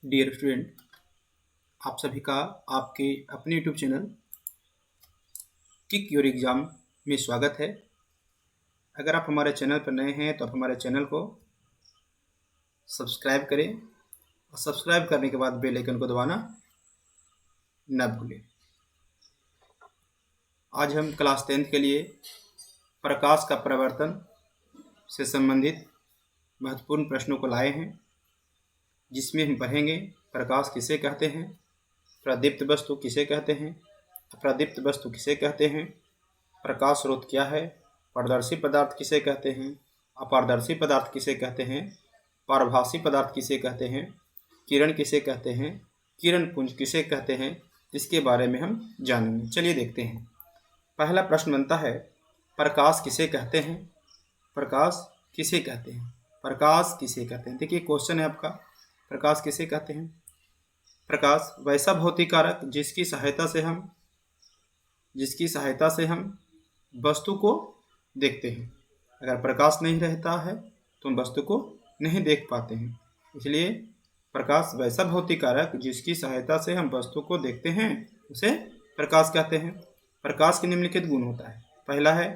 Dear student, आप सभी का आपके अपने YouTube channel kick your exam में स्वागत है। अगर आप हमारे चैनल पर नए हैं तो आप हमारे चैनल को सब्सक्राइब करें और सब्सक्राइब करने के बाद बेल आइकन को दबाना न भूलें। आज हम क्लास 10th के लिए प्रकाश का प्रवर्तन से संबंधित महत्वपूर्ण प्रश्नों को लाए हैं, जिसमें हम पढ़ेंगे प्रकाश किसे कहते हैं, प्रदीप्त वस्तु किसे कहते हैं, अप्रदीप्त वस्तु किसे कहते हैं, प्रकाश स्रोत क्या है, पारदर्शी पदार्थ किसे कहते हैं, अपारदर्शी पदार्थ किसे कहते हैं, पारभासी पदार्थ किसे कहते हैं, किरण किसे कहते हैं, किरण पुंज किसे कहते हैं, इसके बारे में हम जानेंगे। चलिए देखते हैं। पहला प्रश्न बनता है, प्रकाश किसे कहते हैं। प्रकाश किसे कहते हैं, प्रकाश किसे कहते हैं। देखिए क्वेश्चन है आपका, प्रकाश किसे कहते हैं। प्रकाश वैसा भौतिक कारक जिसकी सहायता से हम वस्तु को देखते हैं। अगर प्रकाश नहीं रहता है तो हम वस्तु को नहीं देख पाते हैं। इसलिए प्रकाश वैसा भौतिक कारक जिसकी सहायता से हम वस्तु को देखते हैं उसे प्रकाश कहते हैं। प्रकाश के निम्नलिखित गुण होता है। पहला है,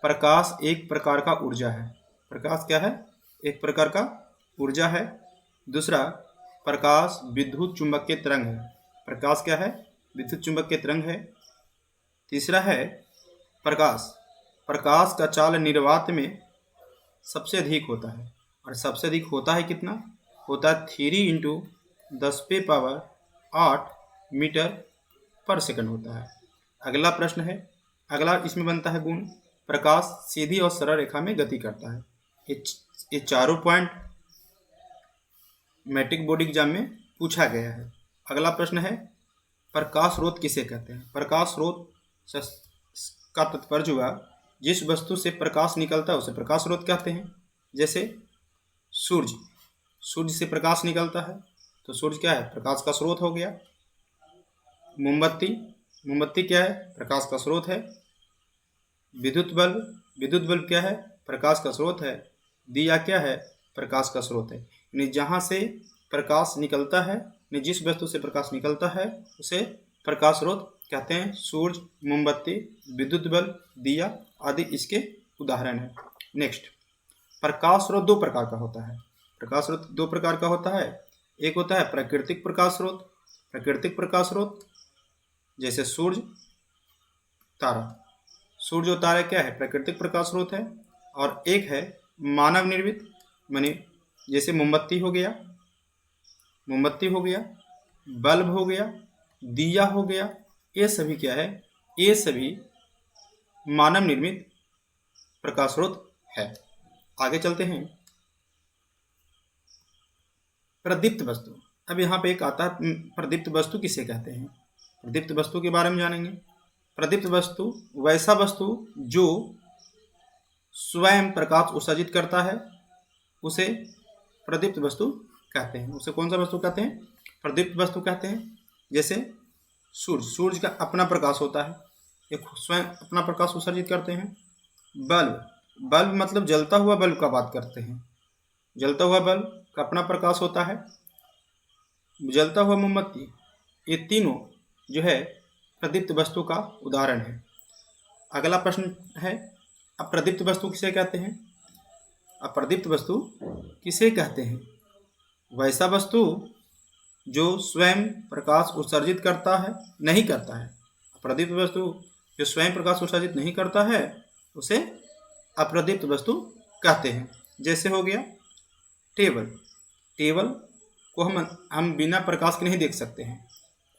प्रकाश एक प्रकार का ऊर्जा है। प्रकाश क्या है? एक प्रकार का ऊर्जा है। दूसरा, प्रकाश विद्युत चुंबकीय तरंग है। प्रकाश क्या है? विद्युत चुंबकीय तरंग है। तीसरा है, प्रकाश का चाल निर्वात में सबसे अधिक होता है। और सबसे अधिक होता है कितना? होता है 3 × 10⁸ मीटर पर सेकंड होता है। अगला प्रश्न है, अगला इसमें बनता है गुण, प्रकाश सीधी और सरल रेखा में गति करता है। ये चारों पॉइंट मैट्रिक बोर्ड एग्जाम में पूछा गया है। अगला प्रश्न है, प्रकाश स्रोत किसे कहते हैं। प्रकाश स्रोत का तात्पर्य हुआ जिस वस्तु से प्रकाश निकलता है उसे प्रकाश स्रोत कहते हैं। जैसे सूर्य से प्रकाश निकलता है तो सूर्य क्या है? प्रकाश का स्रोत हो गया। मोमबत्ती क्या है? प्रकाश का स्रोत है। विद्युत बल्ब क्या है? प्रकाश का स्रोत है। दिया क्या है? प्रकाश का स्रोत है। यानी जहाँ से प्रकाश निकलता है, यानी जिस वस्तु से प्रकाश निकलता है उसे प्रकाश स्रोत कहते हैं। सूर्य, मोमबत्ती, विद्युत बल्ब, दिया आदि इसके उदाहरण हैं। नेक्स्ट, प्रकाश स्रोत दो प्रकार का होता है। प्रकाश स्रोत दो प्रकार का होता है। एक होता है प्राकृतिक प्रकाश स्रोत। प्राकृतिक प्रकाश स्रोत जैसे सूर्य, तारा। सूर्य और तारा क्या है? प्राकृतिक प्रकाश स्रोत है। और एक है मानव निर्मित, माने जैसे मोमबत्ती हो गया, बल्ब हो गया, दिया हो गया। ये सभी क्या है? ये सभी मानव निर्मित प्रकाश स्रोत है। आगे चलते हैं, प्रदीप्त वस्तु। अब यहाँ पे एक आता है, प्रदीप्त वस्तु किसे कहते हैं। प्रदीप्त वस्तु के बारे में जानेंगे। प्रदीप्त वस्तु वैसा वस्तु जो स्वयं प्रकाश उत्सर्जित करता है उसे प्रदीप्त वस्तु कहते हैं। उसे कौन सा वस्तु कहते हैं? प्रदीप्त वस्तु कहते हैं। जैसे सूर्य का अपना प्रकाश होता है, ये स्वयं अपना प्रकाश उत्सर्जित करते हैं। बल्ब मतलब जलता हुआ बल्ब का बात करते हैं। जलता हुआ बल्ब का अपना प्रकाश होता है। जलता हुआ मोमबत्ती, ये तीनों जो है प्रदीप्त वस्तु का उदाहरण है। अगला प्रश्न है, अप्रदीप्त वस्तु किसे कहते हैं। अप्रदीप्त वस्तु किसे कहते हैं? वैसा वस्तु जो स्वयं प्रकाश उत्सर्जित करता है, नहीं करता है। अप्रदीप्त वस्तु जो स्वयं प्रकाश उत्सर्जित नहीं करता है उसे अप्रदीप्त वस्तु कहते हैं। जैसे हो गया टेबल को हम बिना प्रकाश के नहीं देख सकते हैं।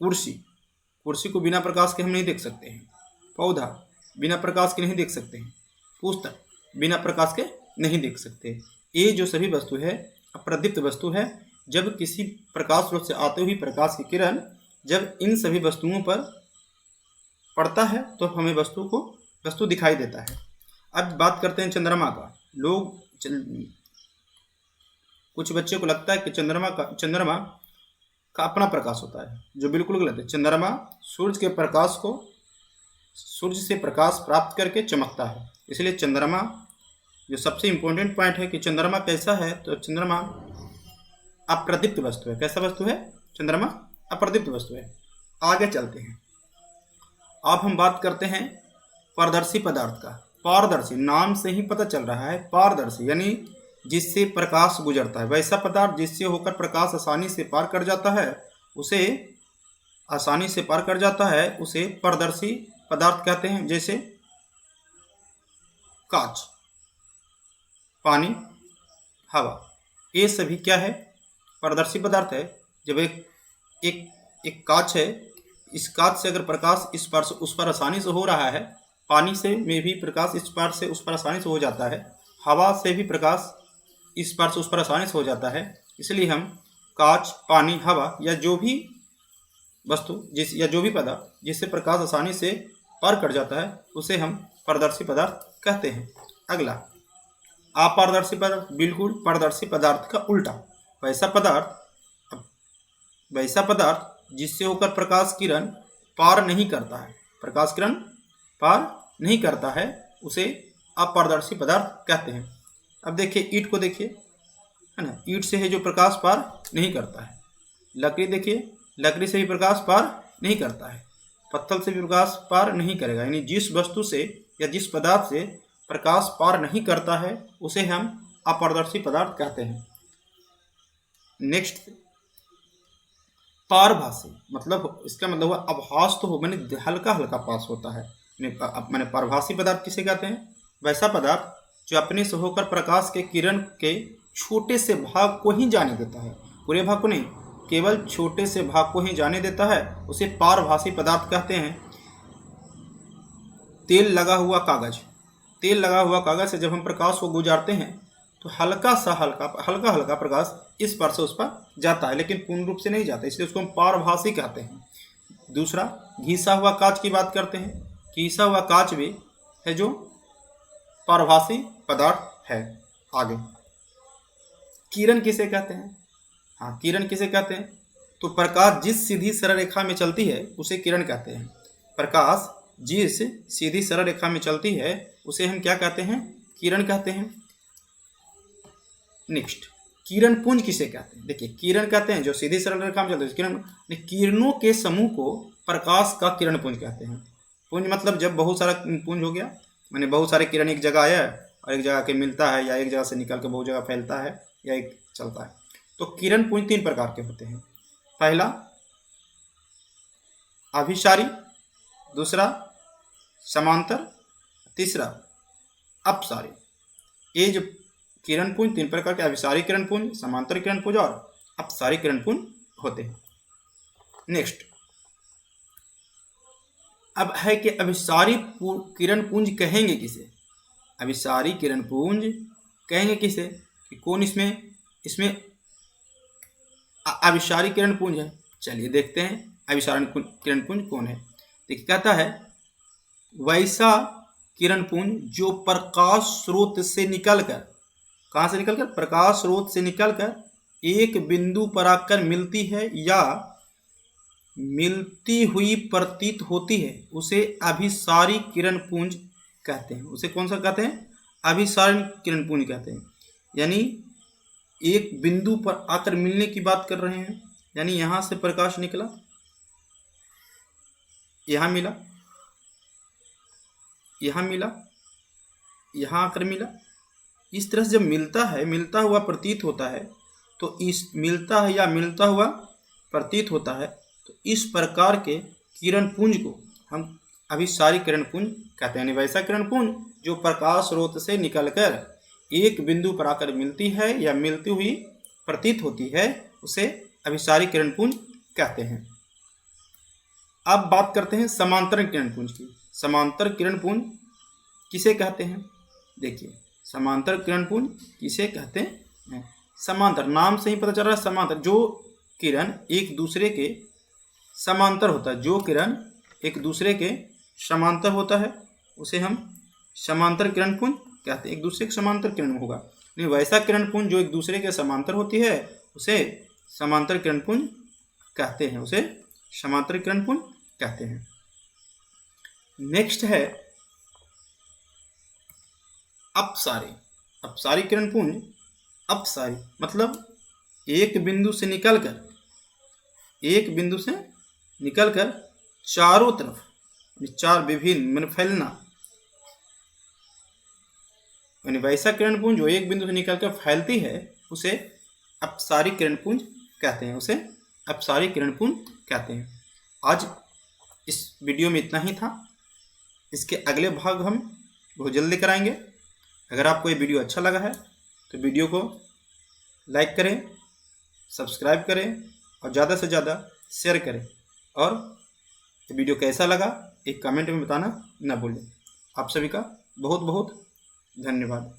कुर्सी को बिना प्रकाश के हम नहीं देख सकते हैं। पौधा बिना प्रकाश के नहीं देख सकते हैं। पुस्तक बिना प्रकाश के नहीं देख सकते। ये जो सभी वस्तु है अप्रदीप्त वस्तु है। जब किसी प्रकाश स्रोत से आते हुए प्रकाश की किरण जब इन सभी वस्तुओं पर पड़ता है तो हमें वस्तु दिखाई देता है। अब बात करते हैं चंद्रमा का। कुछ बच्चों को लगता है कि चंद्रमा का अपना प्रकाश होता है, जो बिल्कुल गलत है। चंद्रमा सूर्य से प्रकाश प्राप्त करके चमकता है। इसलिए चंद्रमा जो सबसे इम्पोर्टेंट पॉइंट है कि चंद्रमा कैसा है, तो चंद्रमा अप्रदीप्त वस्तु है। कैसा वस्तु है? चंद्रमा अप्रदीप्त वस्तु है। आगे चलते हैं। अब हम बात करते हैं पारदर्शी पदार्थ का। पारदर्शी नाम से ही पता चल रहा है, पारदर्शी यानी जिससे प्रकाश गुजरता है। वैसा पदार्थ जिससे होकर प्रकाश आसानी से पार कर जाता है उसे पारदर्शी पदार्थ कहते हैं। जैसे कांच, पानी, हवा, ये सभी क्या है? पारदर्शी पदार्थ है। जब एक कांच है, इस कांच से अगर प्रकाश इस पार से उस पर आसानी से हो रहा है, पानी से में भी प्रकाश इस पार से उस पर आसानी से हो जाता है, हवा से भी प्रकाश इस पार से उस पर आसानी से हो जाता है। इसलिए हम कांच, पानी, हवा या जो भी वस्तु या जो भी पदार्थ जिससे प्रकाश आसानी से पार कर जाता है उसे हम पारदर्शी पदार्थ कहते हैं। अगला अपारदर्शी पदार्थ, बिल्कुल पारदर्शी पदार्थ का उल्टा। वैसा पदार्थ जिससे होकर प्रकाश किरण पार नहीं करता है, प्रकाश किरण पार नहीं करता है, उसे अपारदर्शी पदार्थ कहते हैं। अब देखिए ईंट को देखिए, है ना, ईंट से है जो प्रकाश पार नहीं करता है। लकड़ी देखिए, लकड़ी से भी प्रकाश पार नहीं करता है। पत्थर से भी प्रकाश पार नहीं करेगा। यानी जिस वस्तु से या जिस पदार्थ से प्रकाश पार नहीं करता है उसे हम अपारदर्शी पदार्थ कहते हैं। नेक्स्ट, पारभासी, मतलब इसका मतलब हुआ आभास तो हो, मैंने हल्का हल्का पास होता है। मैंने पारभासी पदार्थ किसे कहते हैं? वैसा पदार्थ जो अपने से होकर प्रकाश के किरण के छोटे से भाग को ही जाने देता है, पूरे भाग को नहीं, केवल छोटे से भाग को ही जाने देता है, उसे पारभासी पदार्थ कहते हैं। तेल लगा हुआ कागज से जब हम प्रकाश को गुजारते हैं तो हल्का हल्का प्रकाश इस पर से उस पर जाता है, लेकिन पूर्ण रूप से नहीं जाता, इसलिए उसको हम पारभासी कहते हैं। दूसरा, घिसा हुआ कांच की बात करते हैं। घिसा हुआ कांच भी है जो पारभासी पदार्थ है। आगे, किरण किसे कहते हैं? हाँ, किरण किसे कहते हैं? तो प्रकाश जिस सीधी सरल रेखा में चलती है उसे किरण कहते हैं। प्रकाश जिस सीधी सरल रेखा में चलती है उसे हम क्या कहते हैं? किरण कहते हैं। नेक्स्ट, किरण पुंज किसे कहते हैं? देखिए, किरण कहते हैं जो सीधी सरल रेखा में चलते हैं, किरणों के समूह को प्रकाश का किरण पुंज कहते हैं। पुंज मतलब जब बहुत सारा पुंज हो गया, मैंने बहुत सारे किरण एक जगह आया और एक जगह के मिलता है, या एक जगह से निकल के बहुत जगह फैलता है, या एक चलता है। तो किरण पुंज 3 प्रकार के होते हैं। पहला अभिसारी, दूसरा समांतर, तीसरा अपसारी। ये जो किरण पुंज 3 प्रकार के, अभिसारी किरण पुंज, समांतर किरण पुंज और अपसारी किरण पुंज होते हैं। नेक्स्ट, अब है कि अभिसारी किरण पुंज कहेंगे किसे? अभिसारी किरण पुंज कहेंगे किसे? कि कौन इसमें अभिसारी किरण पुंज है। चलिए देखते हैं अभिसारी किरण पुंज कौन है। देखिए, कहता है वैसा किरण पुंज जो प्रकाश स्रोत से निकलकर, कहाँ से निकलकर? प्रकाश स्रोत से निकलकर एक बिंदु पर आकर मिलती है या मिलती हुई प्रतीत होती है, उसे अभिसारी किरण पुंज कहते हैं। उसे कौन सा कहते हैं? अभिसारी किरण पुंज कहते हैं। यानी एक बिंदु पर आकर मिलने की बात कर रहे हैं। यानी यहां से प्रकाश निकला, यहां मिला, यहां मिला, यहां आकर मिला। इस तरह से जब मिलता हुआ प्रतीत होता है, तो इस मिलता है या मिलता हुआ प्रतीत होता है, तो इस प्रकार के किरण पुंज को हम अभिसारी किरण पुंज कहते हैं। वैसा किरण पुंज जो प्रकाश स्रोत से निकलकर एक बिंदु पर आकर मिलती है या मिलती हुई प्रतीत होती है, उसे अभिसारी किरण पुंज कहते हैं। अब बात करते हैं समांतर किरण पुंज की। समांतर किरण पुंज किसे कहते हैं? देखिए, समांतर किरण पुंज किसे कहते हैं? समांतर, नाम से ही पता चल रहा है, समांतर, जो किरण एक दूसरे के समांतर होता है, जो किरण एक दूसरे के समांतर होता है उसे हम समांतर किरण पुंज कहते हैं। एक दूसरे के समांतर किरण होगा, नहीं वैसा किरण पुंज जो एक दूसरे के समांतर होती है उसे समांतर किरण पुंज कहते हैं, उसे समांतर किरण पुंज कहते हैं। नेक्स्ट है अपसारी। अपसारी किरण पुंज, अपसारी मतलब एक बिंदु से निकलकर चारों तरफ, चार विभिन्न मैंने फैलना, यानी वैसा किरणपुंज जो एक बिंदु से निकलकर फैलती है उसे अपसारी किरणपुंज कहते हैं। आज इस वीडियो में इतना ही था। इसके अगले भाग हम बहुत जल्दी कराएंगे। अगर आपको ये वीडियो अच्छा लगा है तो वीडियो को लाइक करें, सब्सक्राइब करें और ज़्यादा से ज़्यादा शेयर करें। और ये वीडियो कैसा लगा एक कमेंट में बताना ना भूलें। आप सभी का बहुत बहुत धन्यवाद।